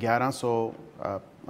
1100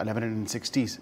1160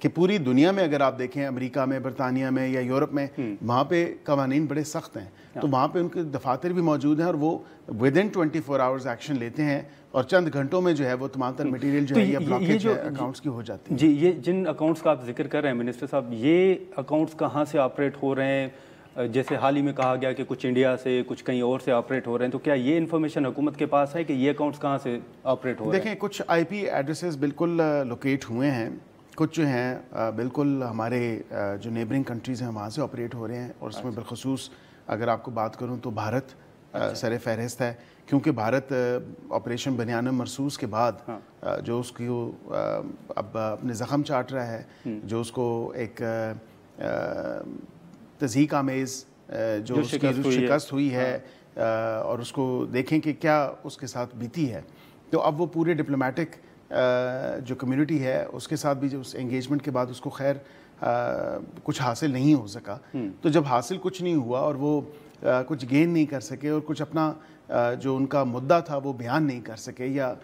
کہ پوری دنیا میں اگر آپ دیکھیں امریکہ میں, برطانیہ میں یا یورپ میں, وہاں پہ قوانین بڑے سخت ہیں, تو وہاں پہ ان کے دفاتر بھی موجود ہیں اور وہ ودن 24 آورز ایکشن لیتے ہیں اور چند گھنٹوں میں جو ہے وہ تمام تر مٹیریل جو ہے یا بلاکیج اکاؤنٹس کی ہو جاتی ہے. جی, یہ جن اکاؤنٹس کا آپ ذکر کر رہے ہیں منسٹر صاحب, یہ اکاؤنٹس کہاں سے آپریٹ ہو رہے ہیں؟ جیسے حال ہی میں کہا گیا کہ کچھ انڈیا سے, کچھ کہیں اور سے آپریٹ ہو رہے ہیں, تو کیا یہ انفارمیشن حکومت کے پاس ہے کہ یہ اکاؤنٹس کہاں سے آپریٹ ہو رہے ہیں؟ دیکھیں, کچھ آئی پی ایڈریسز بالکل لوکیٹ ہوئے ہیں, کچھ جو ہیں بالکل ہمارے جو نیبرنگ کنٹریز ہیں وہاں سے آپریٹ ہو رہے ہیں, اور اس میں بالخصوص اگر آپ کو بات کروں تو بھارت سر فہرست ہے, کیونکہ بھارت آپریشن بنیان مرصوص کے بعد جو اس کی اب اپنے زخم چاٹ رہا ہے, جو اس کو ایک تضحیک آمیز جو اس کی شکست ہوئی ہے, اور اس کو دیکھیں کہ کیا اس کے ساتھ بیتی ہے, تو اب وہ پورے ڈپلومیٹک جو کمیونٹی ہے اس کے ساتھ بھی جو اس انگیجمنٹ کے بعد اس کو خیر کچھ حاصل نہیں ہو سکا. تو جب حاصل کچھ نہیں ہوا اور وہ کچھ گین نہیں کر سکے اور کچھ اپنا جو ان کا مدعا تھا وہ بیان نہیں کر سکے, یا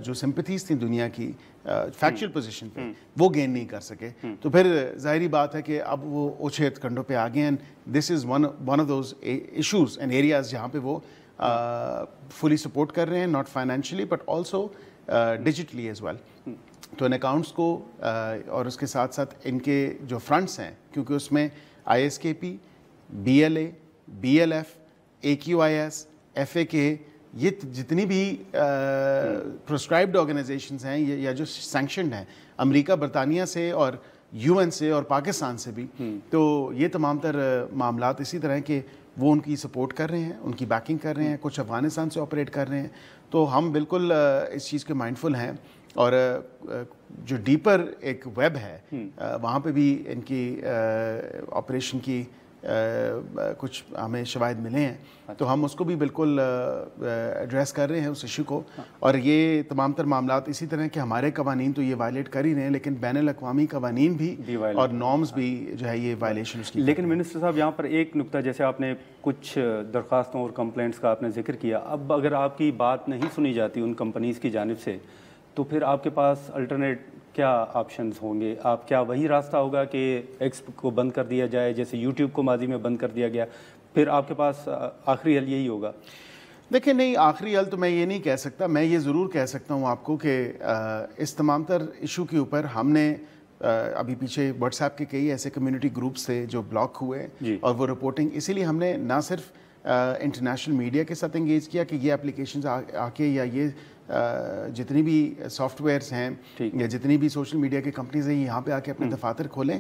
جو سمپتھیز تھیں دنیا کی فیکچوئل پوزیشن پہ وہ گین نہیں کر سکے, تو پھر ظاہری بات ہے کہ اب وہ اوچھے کنڈوں پہ آ گئے ہیں. This is one of those issues and areas جہاں پہ وہ فلی سپورٹ کر رہے ہیں, not financially but also digitally as well. تو ان اکاؤنٹس کو اور اس کے ساتھ ساتھ ان کے جو فرنٹس ہیں, کیونکہ اس میں I S K P, B L A, B L F, A Q I S, F A K, یہ جتنی بھی پرسکرائبڈ آرگنائزیشنز ہیں یا جو سینکشنڈ ہیں امریکہ, برطانیہ سے اور یو این سے اور پاکستان سے بھی, تو یہ تمام تر معاملات اسی طرح کہ وہ ان کی سپورٹ کر رہے ہیں, ان کی بیکنگ کر رہے ہیں, کچھ افغانستان سے آپریٹ کر رہے ہیں. تو ہم بالکل اس چیز کے مائنڈفل ہیں, اور جو ڈیپر ایک ویب ہے وہاں پہ بھی ان کی آپریشن کی کچھ ہمیں شواہد ملے ہیں, تو ہم اس کو بھی بالکل ایڈریس کر رہے ہیں اس ایشو کو. اور یہ تمام تر معاملات اسی طرح کہ ہمارے قوانین تو یہ وائلیٹ کر ہی رہے ہیں, لیکن بین الاقوامی قوانین بھی اور نارمز بھی جو ہے یہ وائلیشن اس کی. لیکن منسٹر صاحب یہاں پر ایک نکتہ, جیسے آپ نے کچھ درخواستوں اور کمپلینٹس کا آپ نے ذکر کیا, اب اگر آپ کی بات نہیں سنی جاتی ان کمپنیز کی جانب سے, تو پھر آپ کے پاس الٹرنیٹ کیا آپشنز ہوں گے؟ آپ کیا وہی راستہ ہوگا کہ ایکس کو بند کر دیا جائے جیسے یوٹیوب کو ماضی میں بند کر دیا گیا, پھر آپ کے پاس آخری حل یہی ہوگا؟ دیکھیں, نہیں, آخری حل تو میں یہ نہیں کہہ سکتا. میں یہ ضرور کہہ سکتا ہوں آپ کو کہ اس تمام تر ایشو کے اوپر ہم نے ابھی پیچھے واٹس ایپ کے کئی ایسے کمیونٹی گروپس تھے جو بلاک ہوئے, اور وہ رپورٹنگ, اسی لیے ہم نے نہ صرف انٹرنیشنل میڈیا کے ساتھ انگیج کیا کہ یہ اپلیکیشنز آ کے یا یہ جتنی بھی سافٹ ویئرس ہیں یا جتنی بھی سوشل میڈیا کی کمپنیز ہیں یہاں پہ آ کے اپنے دفاتر کھولیں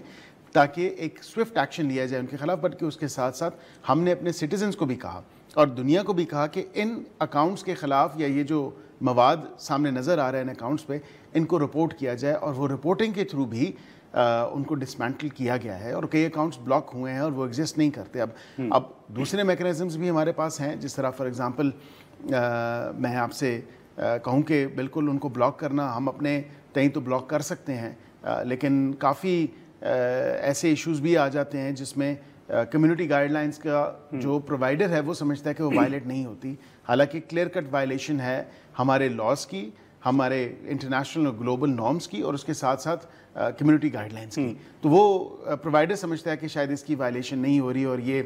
تاکہ ایک سوئفٹ ایکشن لیا جائے ان کے خلاف. بلکہ اس کے ساتھ ساتھ ہم نے اپنے سٹیزنز کو بھی کہا اور دنیا کو بھی کہا کہ ان اکاؤنٹس کے خلاف یا یہ جو مواد سامنے نظر آ رہا ہے ان اکاؤنٹس پہ, ان کو رپورٹ کیا جائے, اور وہ رپورٹنگ کے تھرو بھی ان کو ڈسمینٹل کیا گیا ہے, اور کئی اکاؤنٹس بلاک ہوئے ہیں اور وہ ایگزسٹ نہیں کرتے. اب دوسرے میکنزمز بھی ہمارے پاس ہیں, جس طرح فار ایگزامپل میں آپ سے کہوں کہ بالکل ان کو بلاک کرنا, ہم اپنے تئیں تو بلاک کر سکتے ہیں, لیکن کافی ایسے ایشوز بھی آ جاتے ہیں جس میں کمیونٹی گائیڈ لائنس کا جو پرووائڈر ہے وہ سمجھتا ہے کہ وہ وائلیٹ نہیں ہوتی, حالانکہ کلیئر کٹ وائلیشن ہے ہمارے لاز کی, ہمارے انٹرنیشنل اور گلوبل نارمز کی, اور اس کے ساتھ ساتھ کمیونٹی گائیڈ لائنس کی. تو وہ پرووائڈر سمجھتا ہے کہ شاید اس کی وائلیشن نہیں ہو رہی اور یہ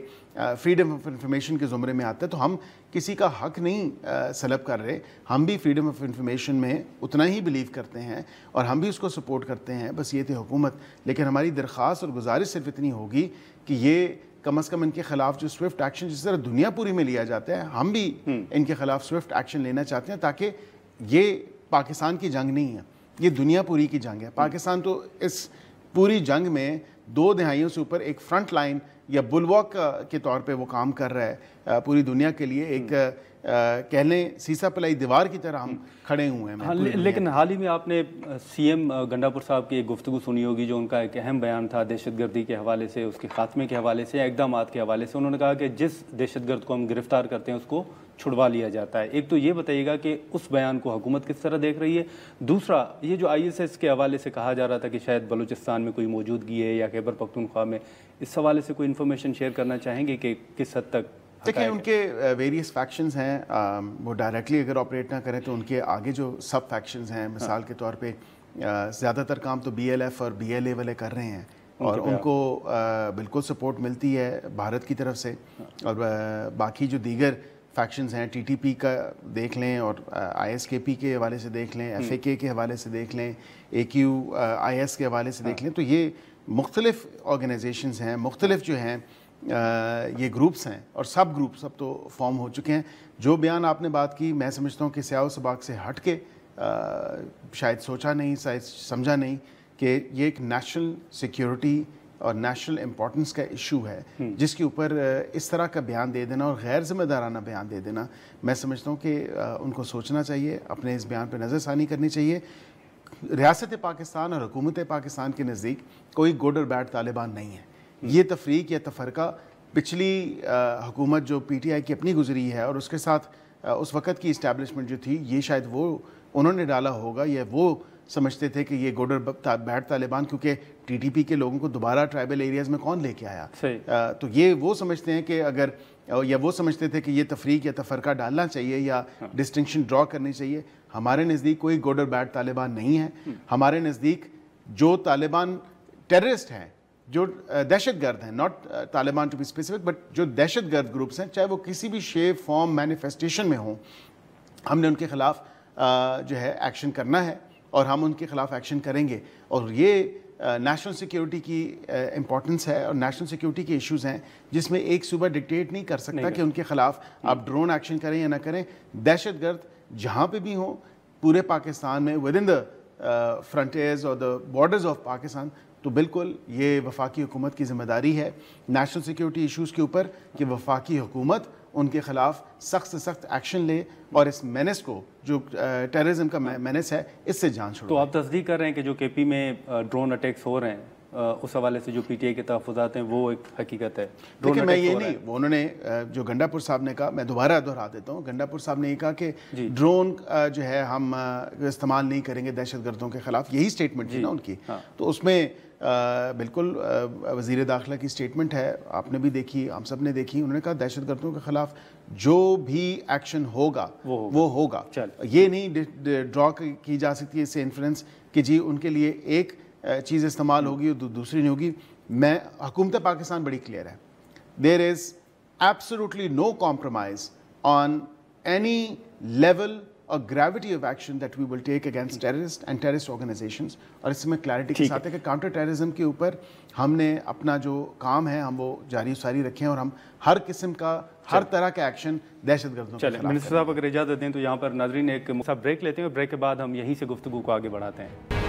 فریڈم آف انفارمیشن کے زمرے میں آتا ہے. تو ہم کسی کا حق نہیں سلب کر رہے, ہم بھی فریڈم آف انفارمیشن میں اتنا ہی بلیو کرتے ہیں اور ہم بھی اس کو سپورٹ کرتے ہیں. بس یہ تھی حکومت, لیکن ہماری درخواست اور گزارش صرف اتنی ہوگی کہ یہ کم از کم ان کے خلاف جو سوئفٹ ایکشن جس طرح دنیا پوری میں لیا جاتا ہے, ہم بھی ان کے خلاف سوئفٹ ایکشن لینا چاہتے ہیں, تاکہ یہ پاکستان کی جنگ نہیں ہے, یہ دنیا پوری کی جنگ ہے. پاکستان تو اس پوری جنگ میں 2 دہائیوں سے اوپر ایک فرنٹ لائن یا بلواک کے طور پہ وہ کام کر رہا ہے پوری دنیا کے لیے. ایک کہہ لیں سیسا پلائی دیوار کی طرح ہم کھڑے ہوئے ہیں. لیکن حال ہی میں آپ نے سی ایم گنڈا پور صاحب کی ایک گفتگو سنی ہوگی, جو ان کا ایک اہم بیان تھا دہشت گردی کے حوالے سے, اس کے خاتمے کے حوالے سے, اقدامات کے حوالے سے. انہوں نے کہا کہ جس دہشت گرد کو ہم گرفتار کرتے ہیں اس کو چھڑوا لیا جاتا ہے. ایک تو یہ بتائیے گا کہ اس بیان کو حکومت کس طرح دیکھ رہی ہے. دوسرا, یہ جو آئی ایس ایس کے حوالے سے کہا جا رہا تھا کہ شاید بلوچستان میں کوئی موجودگی ہے یا خیبر پختونخوا میں, اس حوالے سے کوئی انفارمیشن شیئر کرنا چاہیں گے کہ کس حد تک؟ دیکھیں, ان کے ویریس فیکشنز ہیں, وہ ڈائریکٹلی اگر آپریٹ نہ کریں تو ان کے آگے جو سب فیکشنز ہیں, مثال کے طور پہ زیادہ تر کام تو BLF اور BLA والے کر رہے ہیں اور ان کو بالکل سپورٹ ملتی ہے بھارت کی طرف سے. اور باقی جو دیگر فیکشنز ہیں TTP کا دیکھ لیں اور ISKP کے حوالے سے دیکھ لیں, FAK کے حوالے سے دیکھ لیں, AQIS کے حوالے سے دیکھ لیں, تو یہ مختلف آرگنائزیشنز ہیں, مختلف جو ہیں یہ گروپس ہیں اور سب گروپ سب تو فارم ہو چکے ہیں. جو بیان آپ نے بات کی میں سمجھتا ہوں کہ سیاہ و سباق سے ہٹ کے شاید سوچا نہیں, شاید سمجھا نہیں کہ یہ ایک نیشنل سیکیورٹی اور نیشنل امپورٹنس کا ایشو ہے جس کے اوپر اس طرح کا بیان دے دینا اور غیر ذمہ دارانہ بیان دے دینا, میں سمجھتا ہوں کہ ان کو سوچنا چاہیے, اپنے اس بیان پہ نظر ثانی کرنی چاہیے. ریاست پاکستان اور حکومت پاکستان کے نزدیک کوئی گڈ اور بیڈ طالبان نہیں ہے. یہ تفریق یا تفرقہ پچھلی حکومت جو PTI کی اپنی گزری ہے اور اس کے ساتھ اس وقت کی اسٹیبلشمنٹ جو تھی, یہ شاید وہ انہوں نے ڈالا ہوگا یا وہ سمجھتے تھے کہ یہ گڈ اور بیڈ طالبان, کیونکہ TTP کے لوگوں کو دوبارہ ٹرائبل ایریاز میں کون لے کے آیا, تو یہ وہ سمجھتے ہیں کہ اگر یا وہ سمجھتے تھے کہ یہ تفریق یا تفرقہ ڈالنا چاہیے یا ڈسٹنکشن ڈرا کرنی چاہیے. ہمارے نزدیک کوئی گڈ اور بیڈ طالبان نہیں ہے. ہمارے نزدیک جو طالبان ٹیررسٹ ہیں, جو دہشت گرد ہیں, not Taliban to be specific but جو دہشت گرد گروپس ہیں, چاہے وہ کسی بھی شیپ فارم مینیفیسٹیشن میں ہوں, ہم نے ان کے خلاف جو ہے ایکشن کرنا ہے اور ہم ان کے خلاف ایکشن کریں گے. اور یہ نیشنل سیکیورٹی کی امپورٹنس ہے اور نیشنل سیکیورٹی کے ایشوز ہیں جس میں ایک صوبہ ڈکٹیٹ نہیں کر سکتا کہ ان کے خلاف آپ ڈرون ایکشن کریں یا نہ کریں. دہشت گرد جہاں پہ بھی ہوں پورے پاکستان میں ود ان دا فرنٹیئرز اور دا بارڈرز آف پاکستان, تو بالکل یہ وفاقی حکومت کی ذمہ داری ہے نیشنل سیکیورٹی ایشوز کے اوپر کہ وفاقی حکومت ان کے خلاف سخت سے سخت ایکشن لے اور اس مینس کو جو ٹیررزم کا مینس ہے اس سے جان چھوڑے. تو آپ تصدیق کر رہے ہیں کہ جو KP میں ڈرون اٹیکس ہو رہے ہیں اس حوالے سے جو PTI کے تحفظات ہیں وہ ایک حقیقت ہے؟ دیکھیں میں یہ نہیں, وہ انہوں نے جو گنڈا پور صاحب نے کہا, میں دوبارہ دہرا دیتا ہوں, گنڈا پور صاحب نے یہ کہا کہ ڈرون جو ہے ہم استعمال نہیں کریں گے دہشت گردوں کے خلاف, یہی اسٹیٹمنٹ تھی نا ان کی. تو اس میں بالکل وزیر داخلہ کی اسٹیٹمنٹ ہے, آپ نے بھی دیکھی, ہم سب نے دیکھی. انہوں نے کہا دہشت گردوں کے خلاف جو بھی ایکشن ہوگا وہ ہوگا. یہ نہیں ڈرا کی جا سکتی اس سے انفلوئنس کہ جی ان کے لیے ایک چیز استعمال ہوگی اور دوسری نہیں ہوگی. میں حکومت پاکستان بڑی کلیئر ہے, there is absolutely no compromise on any level اور gravity of action that we will take against terrorist and terrorist organisations. اور اس میں کلیئرٹی کے ساتھ ہے کہ کاؤنٹر ٹیررزم کے اوپر ہم نے اپنا جو کام ہے ہم وہ جاری ساری رکھیں اور ہم ہر قسم کا ہر طرح کا ایکشن دہشت گردوں کے خلاف. منسٹر صاحب اگر اجازت دیں تو یہاں پر ناظرین ایک بریک لیتے ہیں اور بریک کے بعد ہم یہیں سے گفتگو کو آگے بڑھاتے ہیں.